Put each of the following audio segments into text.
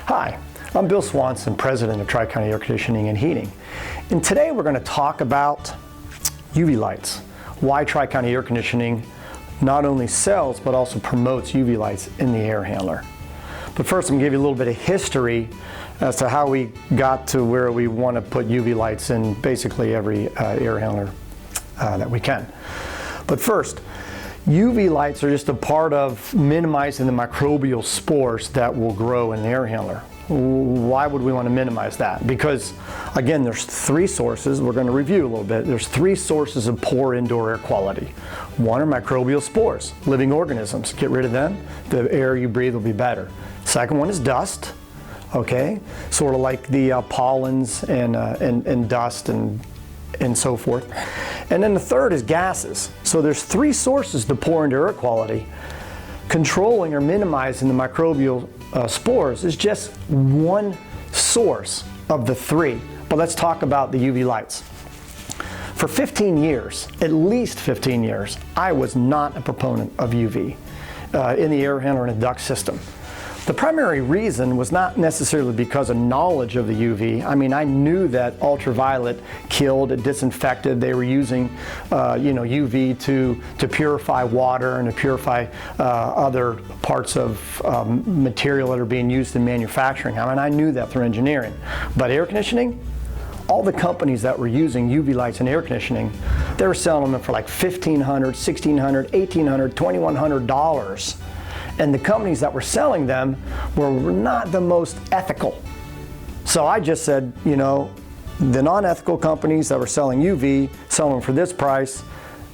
Hi, I'm Bill Swanson, President of Tri-County Air Conditioning and Heating. And today we're going to talk about UV lights. Why Tri-County Air Conditioning not only sells but also promotes UV lights in the air handler. But first I'm going to give you a little bit of history as to how we got to where we want to put UV lights in basically every air handler that we can. But first, UV lights are just a part of minimizing the microbial spores that will grow in the air handler. Why would we want to minimize that? Because, again, there's three sources. We're going to review a little bit. There's three sources of poor indoor air quality. One are microbial spores, living organisms. Get rid of them, the air you breathe will be better. Second one is dust, okay? Sort of like the pollens and dust and so forth. And then the third is gases. So there's three sources to poor indoor air quality. Controlling or minimizing the microbial spores is just one source of the three. But let's talk about the UV lights. For 15 years, at least 15 years, I was not a proponent of UV in the air handler and a duct system. The primary reason was not necessarily because of knowledge of the UV. I mean, I knew that ultraviolet killed, it disinfected. They were using, UV to purify water and to purify other parts of material that are being used in manufacturing. I mean, I knew that through engineering. But air conditioning, all the companies that were using UV lights in air conditioning, they were selling them for like $1,500, $1,600, $1,800, $2,100. And the companies that were selling them were not the most ethical. So I just said, the non-ethical companies that were selling UV, selling them for this price,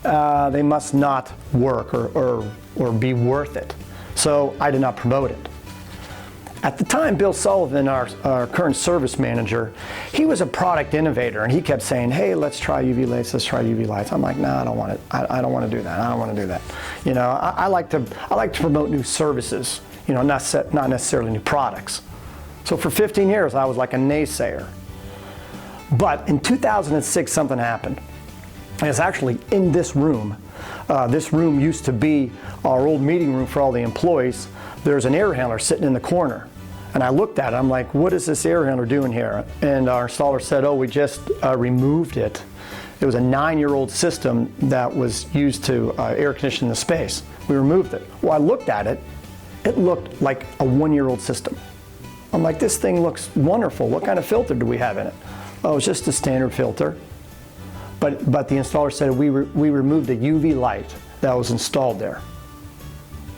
they must not work or be worth it. So I did not promote it. At the time, Bill Sullivan, our current service manager, he was a product innovator, and he kept saying, "Hey, let's try UV lights. Let's try UV lights." I'm like, "No, I don't want it. I don't want to do that. I don't want to do that." I like to promote new services. Not necessarily new products. So for 15 years, I was like a naysayer. But in 2006, something happened. And it's actually in this room. This room used to be our old meeting room for all the employees. There's an air handler sitting in the corner. And I looked at it, I'm like, what is this air handler doing here? And our installer said, oh, we just removed it. It was a 9-year-old system that was used to air condition the space. We removed it. Well, I looked at it. It looked like a 1-year-old system. I'm like, this thing looks wonderful. What kind of filter do we have in it? Oh, it's just a standard filter. But the installer said we removed a UV light that was installed there.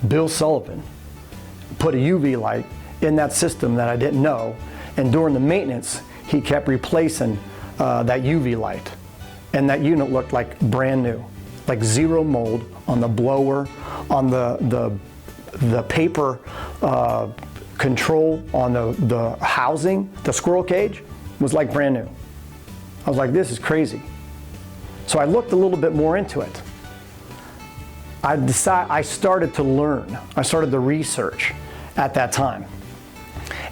Bill Sullivan put a UV light in that system that I didn't know, and during the maintenance he kept replacing that UV light, and that unit looked like brand new, like zero mold on the blower, on the paper control on the housing, the squirrel cage was like brand new. I was like, this is crazy. So I looked a little bit more into it. I started to learn. I started the research at that time.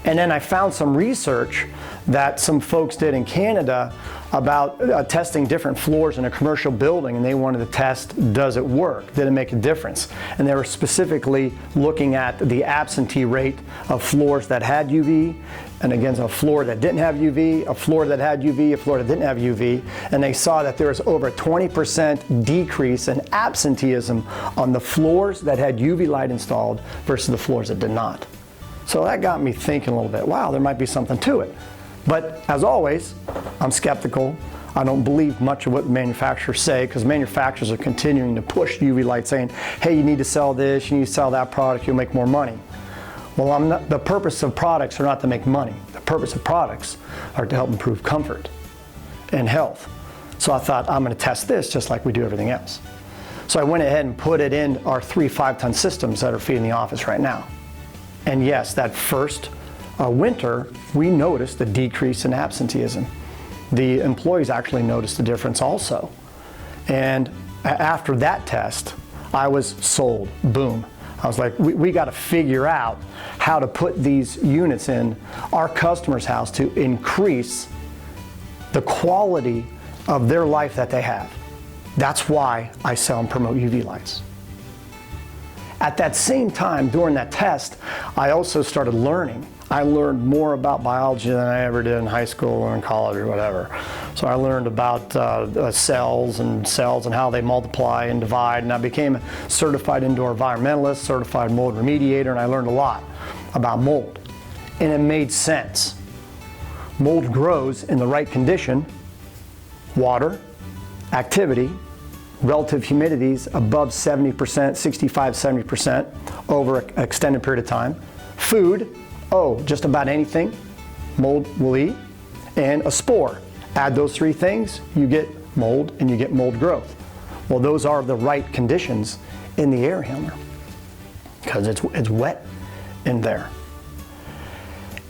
And then I found some research that some folks did in Canada about testing different floors in a commercial building, and they wanted to test, does it work? Did it make a difference? And they were specifically looking at the absentee rate of floors that had UV, and again, a floor that didn't have UV, a floor that had UV, a floor that didn't have UV, and they saw that there was over a 20% decrease in absenteeism on the floors that had UV light installed versus the floors that did not. So that got me thinking a little bit, wow, there might be something to it. But as always, I'm skeptical. I don't believe much of what manufacturers say, because manufacturers are continuing to push UV light, saying, hey, you need to sell this, you need to sell that product, you'll make more money. Well, the purpose of products are not to make money. The purpose of products are to help improve comfort and health. So I thought, I'm going to test this just like we do everything else. So I went ahead and put it in our 3 5-ton systems that are feeding the office right now. And yes, that first winter, we noticed a decrease in absenteeism. The employees actually noticed a difference also. And after that test, I was sold. Boom. I was like, we got to figure out how to put these units in our customer's house to increase the quality of their life that they have. That's why I sell and promote UV lights. At that same time, during that test, I also started learning. I learned more about biology than I ever did in high school or in college or whatever. So I learned about cells and how they multiply and divide, and I became a certified indoor environmentalist, certified mold remediator, and I learned a lot about mold. And it made sense. Mold grows in the right condition: water, activity, relative humidities above 70%, 65, 70% over an extended period of time. Food, just about anything mold will eat. And a spore. Add those three things, you get mold and you get mold growth. Well, those are the right conditions in the air handler because it's wet in there.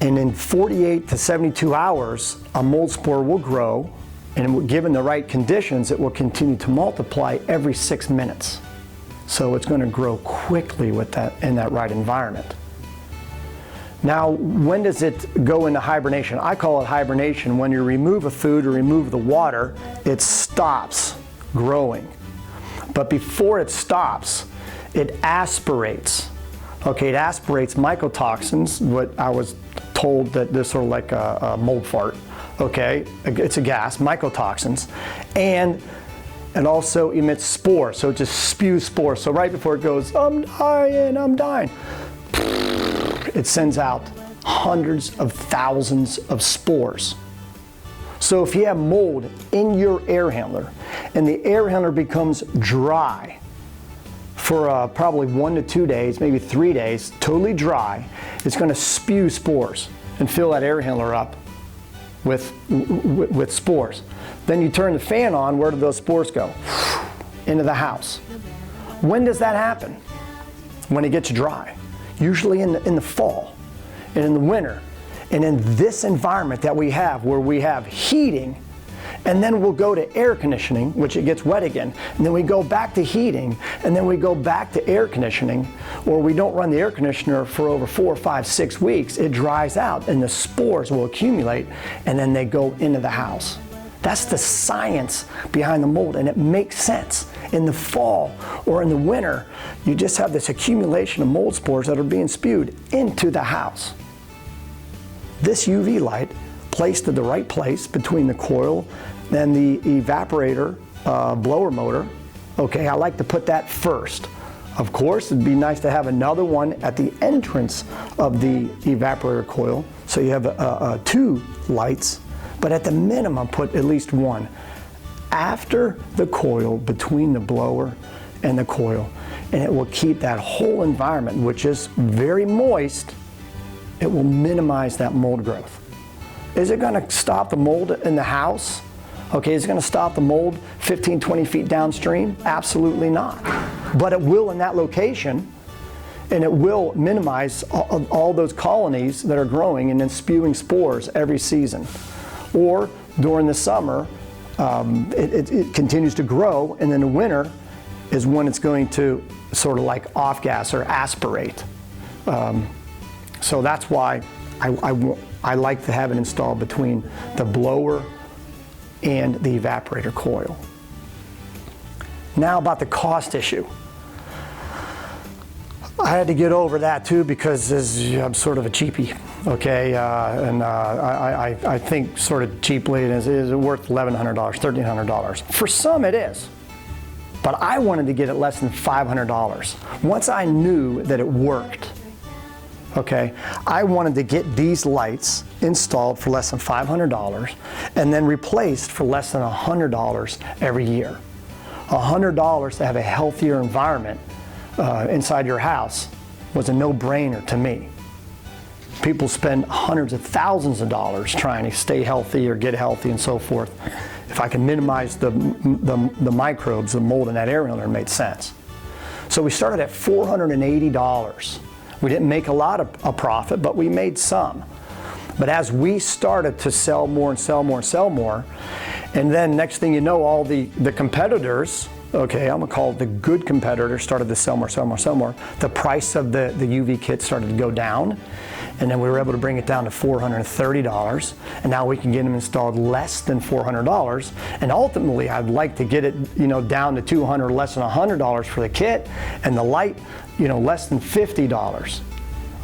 And in 48 to 72 hours, a mold spore will grow, and given the right conditions, it will continue to multiply every 6 minutes. So it's going to grow quickly with that in that right environment. Now, when does it go into hibernation? I call it hibernation. When you remove a food or remove the water, it stops growing. But before it stops, it aspirates. Okay, it aspirates mycotoxins, what I was told that this sort of like a mold fart. Okay, it's a gas, mycotoxins, and it also emits spores, so it just spews spores. So right before it goes, I'm dying, it sends out hundreds of thousands of spores. So if you have mold in your air handler and the air handler becomes dry for probably 1 to 2 days, maybe 3 days, totally dry, it's going to spew spores and fill that air handler up with spores. Then you turn the fan on, where do those spores go? Into the house. When does that happen? When it gets dry. Usually in the fall and in the winter. And in this environment that we have, where we have heating, and then we'll go to air conditioning, which it gets wet again, and then we go back to heating, and then we go back to air conditioning, or we don't run the air conditioner for over 4, 5, 6 weeks, it dries out and the spores will accumulate, and then they go into the house. That's the science behind the mold, and it makes sense. In the fall or in the winter, you just have this accumulation of mold spores that are being spewed into the house. This UV light, placed at the right place between the coil and the evaporator blower motor, okay, I like to put that first. Of course, it'd be nice to have another one at the entrance of the evaporator coil, so you have 2 lights, but at the minimum, put at least one after the coil, between the blower and the coil, and it will keep that whole environment, which is very moist, it will minimize that mold growth. Is it going to stop the mold in the house? Okay, is it going to stop the mold 15, 20 feet downstream? Absolutely not. But it will in that location, and it will minimize all those colonies that are growing and then spewing spores every season. Or during the summer, it continues to grow, and then the winter is when it's going to sort of like off-gas or aspirate. So that's why I like to have it installed between the blower and the evaporator coil. Now about the cost issue. I had to get over that too, because I'm sort of a cheapie, okay? I think sort of cheaply, is it worth $1,100, $1,300? For some it is, but I wanted to get it less than $500. Once I knew that it worked, okay, I wanted to get these lights installed for less than $500 and then replaced for less than $100 every year. $100 to have a healthier environment inside your house was a no-brainer to me. People spend hundreds of thousands of dollars trying to stay healthy or get healthy and so forth. If I can minimize the microbes, the mold in that air handler, it made sense. So we started at $480. We didn't make a lot of a profit, but we made some. But as we started to sell more and sell more and sell more, and then next thing you know, all the competitors, okay, I'm gonna call it the good competitors, started to sell more, sell more, sell more. The price of the UV kit started to go down, and then we were able to bring it down to $430, and now we can get them installed less than $400, and ultimately I'd like to get it, down to $200, less than $100 for the kit, and the light, less than $50.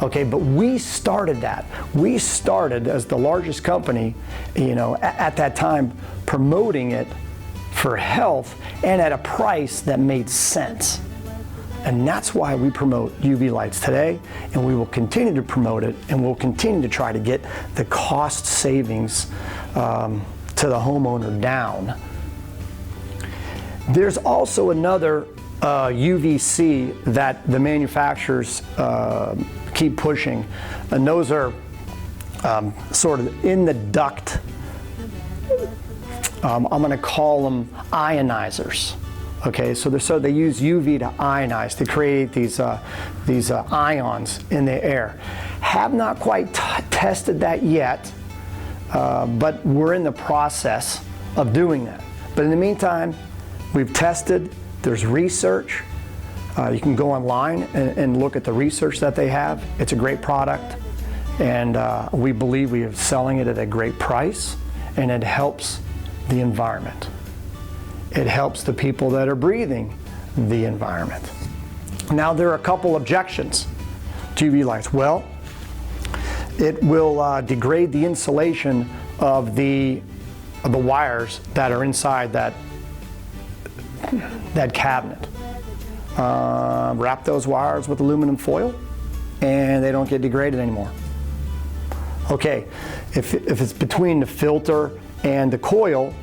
Okay, but we started that. We started as the largest company, at that time, promoting it for health and at a price that made sense. And that's why we promote UV lights today, and we will continue to promote it, and we'll continue to try to get the cost savings to the homeowner down. There's also another UVC that the manufacturers keep pushing, and those are sort of in the duct. I'm going to call them ionizers. Okay, so they use UV to ionize, to create these ions in the air. Have not quite tested that yet, but we're in the process of doing that. But in the meantime, we've tested. There's research. You can go online and look at the research that they have. It's a great product, and we believe we are selling it at a great price, and it helps the environment. It helps the people that are breathing the environment. Now, there are a couple objections to UV lights. Well, it will degrade the insulation of the wires that are inside that cabinet. Wrap those wires with aluminum foil, and they don't get degraded anymore. Okay, if it's between the filter and the coil,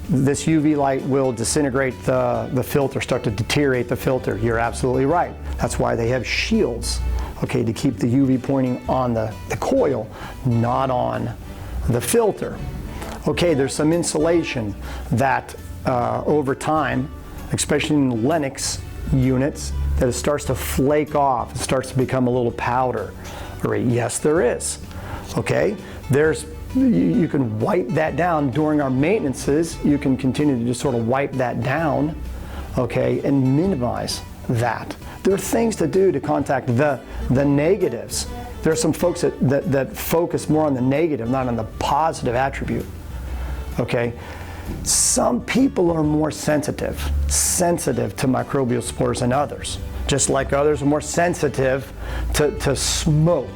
this UV light will disintegrate the filter, start to deteriorate the filter. You're absolutely right. That's why they have shields, okay, to keep the UV pointing on the coil, not on the filter. Okay, there's some insulation that over time, especially in Lennox units, that it starts to flake off. It starts to become a little powder. Right? Yes, there is. Okay, you can wipe that down during our maintenances. You can continue to just sort of wipe that down, okay, and minimize that. There are things to do to contact the negatives. There are some folks that focus more on the negative, not on the positive attribute. Okay, some people are more sensitive to microbial spores than others, just like others are more sensitive to smoke.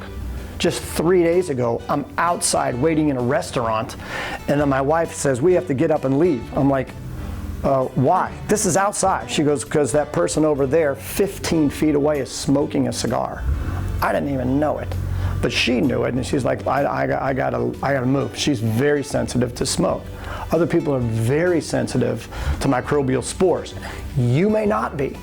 Just 3 days ago, I'm outside waiting in a restaurant, and then my wife says, we have to get up and leave. I'm like, why? This is outside. She goes, because that person over there 15 feet away is smoking a cigar. I didn't even know it, but she knew it, and she's like, I gotta move. She's very sensitive to smoke. Other people are very sensitive to microbial spores. You may not be,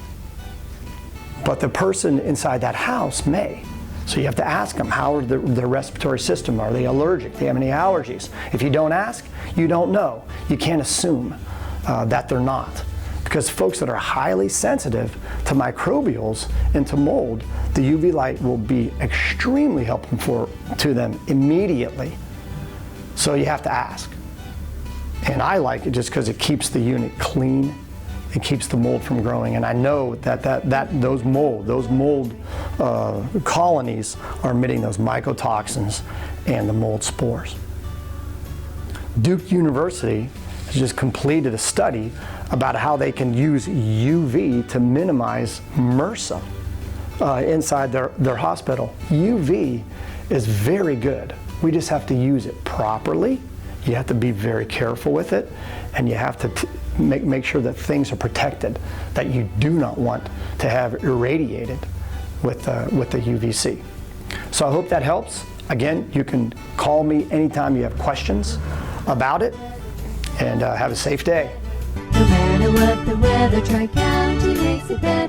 but the person inside that house may. So you have to ask them, how are their respiratory system? Are they allergic? Do they have any allergies? If you don't ask, you don't know. You can't assume that they're not. Because folks that are highly sensitive to microbials and to mold, the UV light will be extremely helpful to them immediately. So you have to ask. And I like it just because it keeps the unit clean. It keeps the mold from growing, and I know that those mold colonies are emitting those mycotoxins and the mold spores. Duke University has just completed a study about how they can use UV to minimize MRSA inside their hospital. UV is very good. We just have to use it properly. You have to be very careful with it, and you have to make sure that things are protected that you do not want to have irradiated with the UVC. So I hope that helps. Again, you can call me anytime you have questions about it, and have a safe day. No matter what the weather, Tri-County makes it better.